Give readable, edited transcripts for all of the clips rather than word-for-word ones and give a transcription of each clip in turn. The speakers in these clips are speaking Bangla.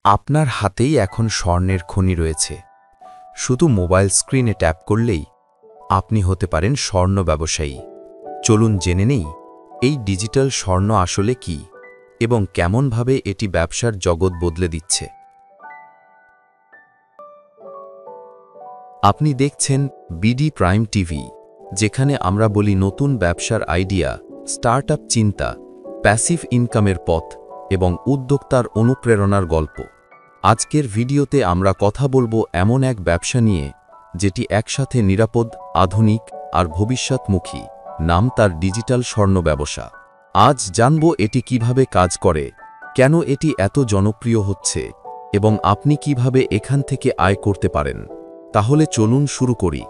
আপনার হাতেই এখন স্বর্ণের খনি রয়েছে। শুধু মোবাইল স্ক্রিনে ট্যাপ করলেই আপনি হতে পারেন স্বর্ণ ব্যবসায়ী। চলুন জেনে নেই এই ডিজিটাল স্বর্ণ আসলে কি এবং কেমনভাবে এটি ব্যবসার জগৎ বদলে দিচ্ছে। আপনি দেখছেন বিডি প্রাইম টিভি, যেখানে আমরা বলি নতুন ব্যবসার আইডিয়া, স্টার্টআপ চিন্তা, প্যাসিভ ইনকামের পথ এবং উদ্যোক্তার অনুপ্রেরণার গল্প। আজকের ভিডিওতে আমরা কথা বলবো এমন এক ব্যবসা নিয়ে যেটি একসাথে নিরাপদ, আধুনিক আর ভবিষ্যৎমুখী। নাম তার ডিজিটাল স্বর্ণ ব্যবসা। আজ জানব এটি কিভাবে কাজ করে, কেন এটি এত জনপ্রিয় হচ্ছে এবং আপনি কিভাবে এখান থেকে আয় করতে পারেন। তাহলে চলুন শুরু করি।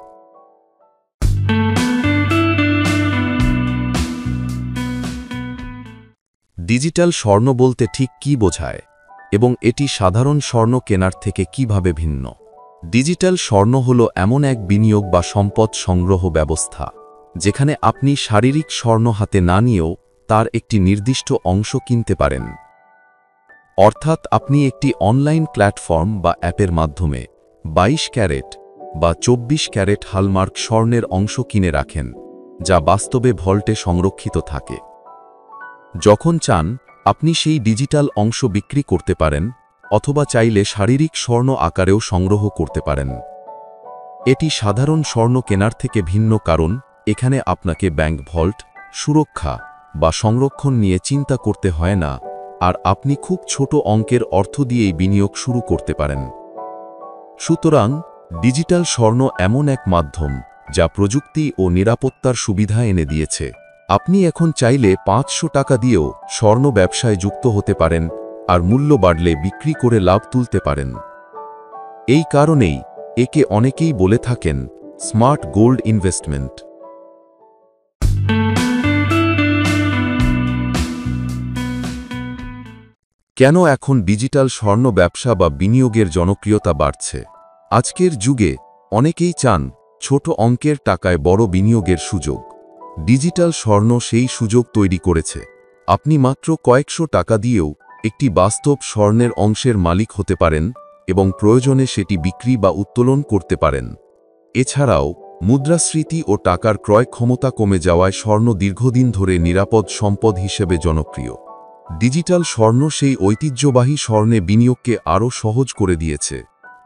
ডিজিটাল স্বর্ণ বলতে ঠিক কী বোঝায় এবং এটি সাধারণ স্বর্ণ কেনার থেকে কিভাবে ভিন্ন? ডিজিটাল স্বর্ণ হল এমন এক বিনিয়োগ বা সম্পদ সংগ্রহ ব্যবস্থা যেখানে আপনি শারীরিক স্বর্ণ হাতে না নিয়েও তার একটি নির্দিষ্ট অংশ কিনতে পারেন। অর্থাৎ আপনি একটি অনলাইন প্ল্যাটফর্ম বা অ্যাপের মাধ্যমে 22 ক্যারেট বা 24 ক্যারেট হলমার্ক স্বর্ণের অংশ কিনে রাখেন, যা বাস্তবে ভল্টে সংরক্ষিত থাকে। যখন চান আপনি সেই ডিজিটাল অংশ বিক্রি করতে পারেন অথবা চাইলে শারীরিক স্বর্ণ আকারেও সংগ্রহ করতে পারেন। এটি সাধারণ স্বর্ণ কেনার থেকে ভিন্ন কারণ এখানে আপনাকে ব্যাংক ভল্ট, সুরক্ষা বা সংরক্ষণ নিয়ে চিন্তা করতে হয় না, আর আপনি খুব ছোট অঙ্কের অর্থ দিয়েই বিনিয়োগ শুরু করতে পারেন। সুতরাং ডিজিটাল স্বর্ণ এমন এক মাধ্যম যা প্রযুক্তি ও নিরাপত্তার সুবিধা এনে দিয়েছে। আপনি এখন চাইলে 500 টাকা দিয়েও স্বর্ণ ব্যবসায় যুক্ত হতে পারেন আর মূল্য বাড়লে বিক্রি করে লাভ তুলতে পারেন। এই কারণেই একে অনেকেই বলে থাকেন স্মার্ট গোল্ড ইনভেস্টমেন্ট। কেন এখন ডিজিটাল স্বর্ণ ব্যবসা বা বিনিয়োগের জনপ্রিয়তা বাড়ছে? আজকের যুগে অনেকেই চান ছোট অঙ্কের টাকায় বড় বিনিয়োগের সুযোগ। ডিজিটাল স্বর্ণ সেই সুযোগ তৈরি করেছে। আপনি মাত্র কয়েকশো টাকা দিয়েও একটি বাস্তব স্বর্ণের অংশের মালিক হতে পারেন এবং প্রয়োজনে সেটি বিক্রি বা উত্তোলন করতে পারেন। এছাড়াও মুদ্রাস্ফীতি ও টাকার ক্রয় ক্ষমতা কমে যাওয়ায় স্বর্ণ দীর্ঘদিন ধরে নিরাপদ সম্পদ হিসেবে জনপ্রিয়। ডিজিটাল স্বর্ণ সেই ঐতিহ্যবাহী স্বর্ণে বিনিয়োগকে আরও সহজ করে দিয়েছে।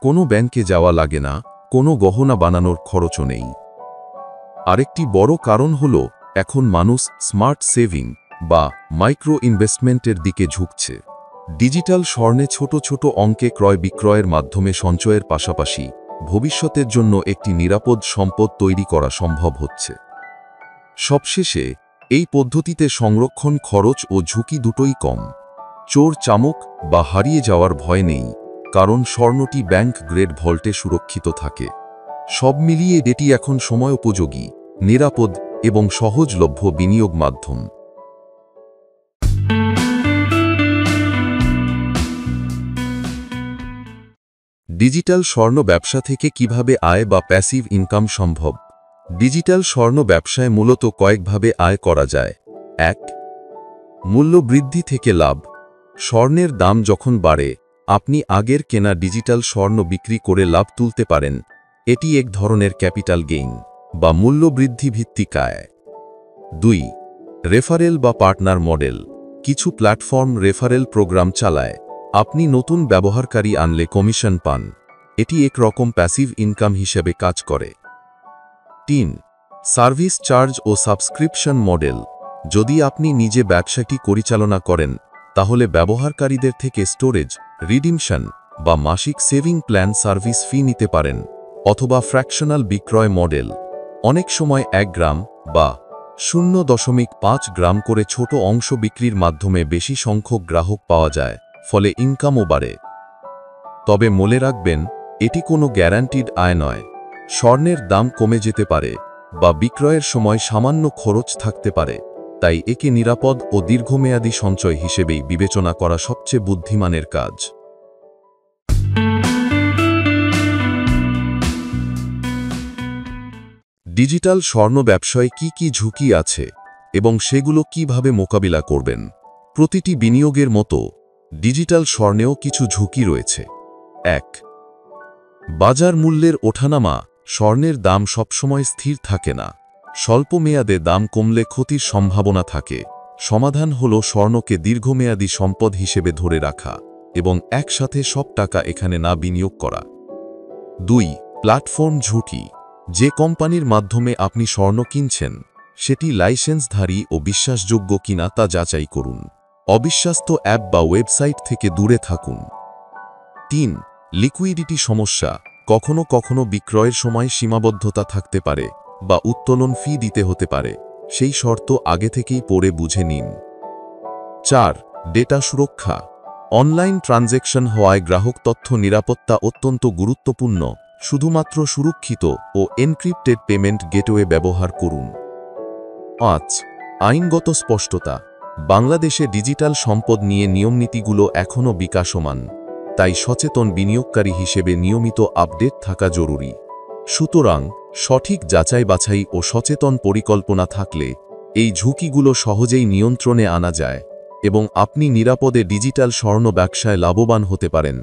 কোনো ব্যাংকে যাওয়া লাগে না, কোনো গহনা বানানোর খরচও নেই। আরেকটি বড় কারণ হল এখন মানুষ স্মার্ট সেভিং বা মাইক্রো ইনভেস্টমেন্টের দিকে ঝুঁকছে। ডিজিটাল স্বর্ণে ছোট ছোট অঙ্কে ক্রয় বিক্রয়ের মাধ্যমে সঞ্চয়ের পাশাপাশি ভবিষ্যতের জন্য একটি নিরাপদ সম্পদ তৈরি করা সম্ভব হচ্ছে। সবশেষে এই পদ্ধতিতে সংরক্ষণ খরচ ও ঝুঁকি দুটোই কম। চোর চামক বা হারিয়ে যাওয়ার ভয় নেই, কারণ স্বর্ণটি ব্যাংক গ্রেড ভল্টে সুরক্ষিত থাকে। সব মিলিয়ে এটি এখন সময়োপযোগী, নিরাপদ এবং সহজলভ্য বিনিয়োগ মাধ্যম। ডিজিটাল স্বর্ণ ব্যবসা থেকে কিভাবে আয় বা প্যাসিভ ইনকাম সম্ভব? ডিজিটাল স্বর্ণ ব্যবসায় মূলত কয়েকভাবে আয় করা যায়। 1. মূল্য বৃদ্ধি থেকে লাভ। স্বর্ণের দাম যখন বাড়ে আপনি আগের কেনা ডিজিটাল স্বর্ণ বিক্রি করে লাভ তুলতে পারেন। এটি এক ধরনের ক্যাপিটাল গেইন বা মূল্য বৃদ্ধি ভিত্তিক আয়। 2. রেফারেল বা পার্টনার মডেল। কিছু প্ল্যাটফর্ম রেফারেল প্রোগ্রাম চালায়। আপনি নতুন ব্যবহারকারী আনলে কমিশন পান। এটি এক রকম প্যাসিভ ইনকাম হিসেবে কাজ করে। 3. সার্ভিস চার্জ ও সাবস্ক্রিপশন মডেল। যদি আপনি নিজে ব্যবসাটি পরিচালনা করেন তাহলে ব্যবহারকারীদের থেকে স্টোরেজ, রিডিমশন বা মাসিক সেভিং প্ল্যান সার্ভিস ফি নিতে পারেন। অথবা ফ্র্যাকশনাল বিক্রয় মডেল। অনেক সময় 1 গ্রাম বা 0.5 গ্রাম করে ছোট অংশ বিক্রির মাধ্যমে বেশি সংখ্যক গ্রাহক পাওয়া যায়, ফলে ইনকামও বাড়ে। তবে মনে রাখবেন, এটি কোনো গ্যারান্টিড আয় নয়। স্বর্ণের দাম কমে যেতে পারে বা বিক্রয়ের সময় সামান্য খরচ থাকতে পারে, তাই একে নিরাপদ ও দীর্ঘমেয়াদী সঞ্চয় হিসেবেই বিবেচনা করা সবচেয়ে বুদ্ধিমানের কাজ। ডিজিটাল স্বর্ণ ব্যবসায় কি কি ঝুঁকি আছে এবং সেগুলো কিভাবে মোকাবিলা করবেন? প্রতিটি বিনিয়োগের মতো ডিজিটাল স্বর্ণেও কিছু ঝুঁকি রয়েছে। 1. বাজার মূল্যের ওঠানামা। স্বর্ণের দাম সবসময় স্থির থাকে না। স্বল্প মেয়াদে দাম কমলে ক্ষতির সম্ভাবনা থাকে। সমাধান হল স্বর্ণকে দীর্ঘমেয়াদী সম্পদ হিসেবে ধরে রাখা এবং একসাথে সব টাকা এখানে না বিনিয়োগ করা। 2. প্ল্যাটফর্ম ঝুঁকি। যে কোম্পানির মাধ্যমে আপনি স্বর্ণ কিনছেন সেটি লাইসেন্সধারী ও বিশ্বাসযোগ্য কিনা তা যাচাই করুন। অবিশ্বাস্ত অ্যাপ বা ওয়েবসাইট থেকে দূরে থাকুন। 3. লিকুইডিটি সমস্যা। কখনো কখনো বিক্রয়ের সময় সীমাবদ্ধতা থাকতে পারে বা উত্তোলন ফি দিতে হতে পারে। সেই শর্ত আগে থেকেই পড়ে বুঝে নিন। 4. ডেটা সুরক্ষা। অনলাইন ট্রানজ্যাকশন হওয়ায় গ্রাহক তথ্য নিরাপত্তা অত্যন্ত গুরুত্বপূর্ণ। শুধুমাত্র সুরক্ষিত ও এনক্রিপ্টেড পেমেন্ট গেটওয়ে ব্যবহার করুন। 5. আইনগত স্পষ্টতা। বাংলাদেশে ডিজিটাল সম্পদ নিয়ে নিয়মনীতিগুলো এখনও বিকাশমান, তাই সচেতন বিনিয়োগকারী হিসেবে নিয়মিত আপডেট থাকা জরুরি। সুতরাং সঠিক যাচাই বাছাই ও সচেতন পরিকল্পনা থাকলে এই ঝুঁকিগুলো সহজেই নিয়ন্ত্রণে আনা যায় এবং আপনি নিরাপদে ডিজিটাল স্বর্ণ ব্যবসায় লাভবান হতে পারেন।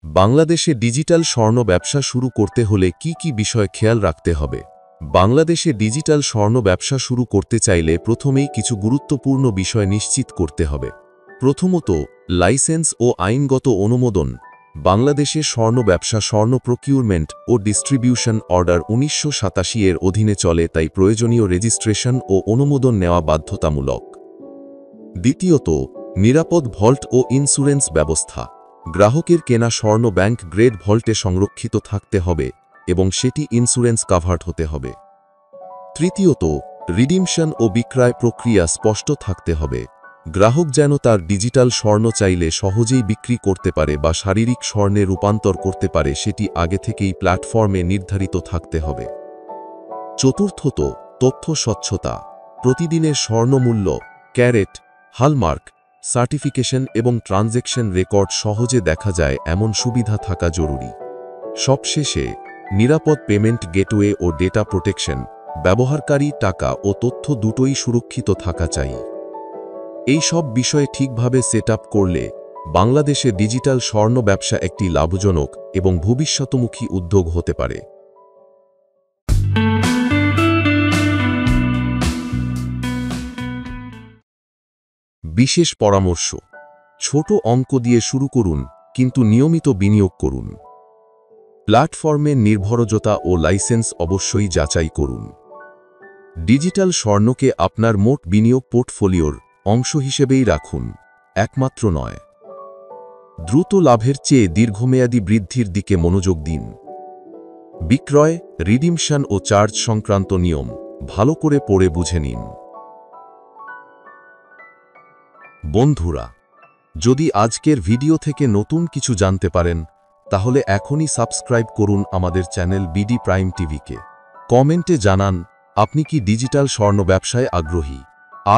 বাংলাদেশে ডিজিটাল স্বর্ণ ব্যবসা শুরু করতে হলে কি কি বিষয় খেয়াল রাখতে হবে? বাংলাদেশে ডিজিটাল স্বর্ণ ব্যবসা শুরু করতে চাইলে প্রথমেই কিছু গুরুত্বপূর্ণ বিষয় নিশ্চিত করতে হবে। প্রথমত, লাইসেন্স ও আইনগত অনুমোদন। বাংলাদেশে স্বর্ণ ব্যবসা স্বর্ণ প্রকিউরমেন্ট ও ডিস্ট্রিবিউশন অর্ডার 1987 এর অধীনে চলে, তাই প্রয়োজনীয় রেজিস্ট্রেশন ও অনুমোদন নেওয়া বাধ্যতামূলক। দ্বিতীয়ত, নিরাপদ ভল্ট ও ইন্স্যুরেন্স ব্যবস্থা। গ্রাহকের কেনা স্বর্ণ ব্যাংক গ্রেড ভল্টে সংরক্ষিত থাকতে হবে এবং সেটি ইন্স্যুরেন্স কাভার্ড হতে হবে। তৃতীয়ত, রিডিমশন ও বিক্রয় প্রক্রিয়া স্পষ্ট থাকতে হবে। গ্রাহক যেন তার ডিজিটাল স্বর্ণ চাইলে সহজেই বিক্রি করতে পারে বা শারীরিক স্বর্ণে রূপান্তর করতে পারে, সেটি আগে থেকেই প্ল্যাটফর্মে নির্ধারিত থাকতে হবে। চতুর্থত, তথ্য স্বচ্ছতা। প্রতিদিনের স্বর্ণমূল্য, ক্যারেট, হলমার্ক, সার্টিফিকেশন এবং ট্রানজ্যাকশন রেকর্ড সহজে দেখা যায় এমন সুবিধা থাকা জরুরি। সবশেষে, নিরাপদ পেমেন্ট গেটওয়ে ও ডেটা প্রোটেকশন। ব্যবহারকারী টাকা ও তথ্য দুটোই সুরক্ষিত থাকা চাই। এই সব বিষয়ে ঠিকভাবে সেট আপ করলে বাংলাদেশে ডিজিটাল স্বর্ণ ব্যবসা একটি লাভজনক এবং ভবিষ্যৎমুখী উদ্যোগ হতে পারে। বিশেষ পরামর্শ: ছোট অঙ্ক দিয়ে শুরু করুন, কিন্তু নিয়মিত বিনিয়োগ করুন। প্ল্যাটফর্মের নির্ভরযোগ্যতা ও লাইসেন্স অবশ্যই যাচাই করুন। ডিজিটাল স্বর্ণকে আপনার মোট বিনিয়োগ পোর্টফোলিওর অংশ হিসেবেই রাখুন, একমাত্র নয়। দ্রুত লাভের চেয়ে দীর্ঘমেয়াদী বৃদ্ধির দিকে মনোযোগ দিন। বিক্রয়, রিডিমশন ও চার্জ সংক্রান্ত নিয়ম ভালো করে পড়ে বুঝে নিন। বন্ধুরা, যদি আজকের ভিডিও থেকে নতুন কিছু জানতে পারেন তাহলে এখনই সাবস্ক্রাইব করুন আমাদের চ্যানেল বিডি প্রাইম টিভিকে। কমেন্টে জানান আপনি কি ডিজিটাল স্বর্ণ ব্যবসায় আগ্রহী,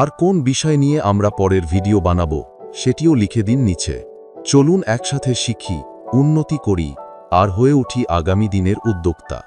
আর কোন বিষয় নিয়ে আমরা পরের ভিডিও বানাবো সেটিও লিখে দিন নিচে। চলুন একসাথে শিখি, উন্নতি করি আর হয়ে উঠি আগামী দিনের উদ্যোক্তা।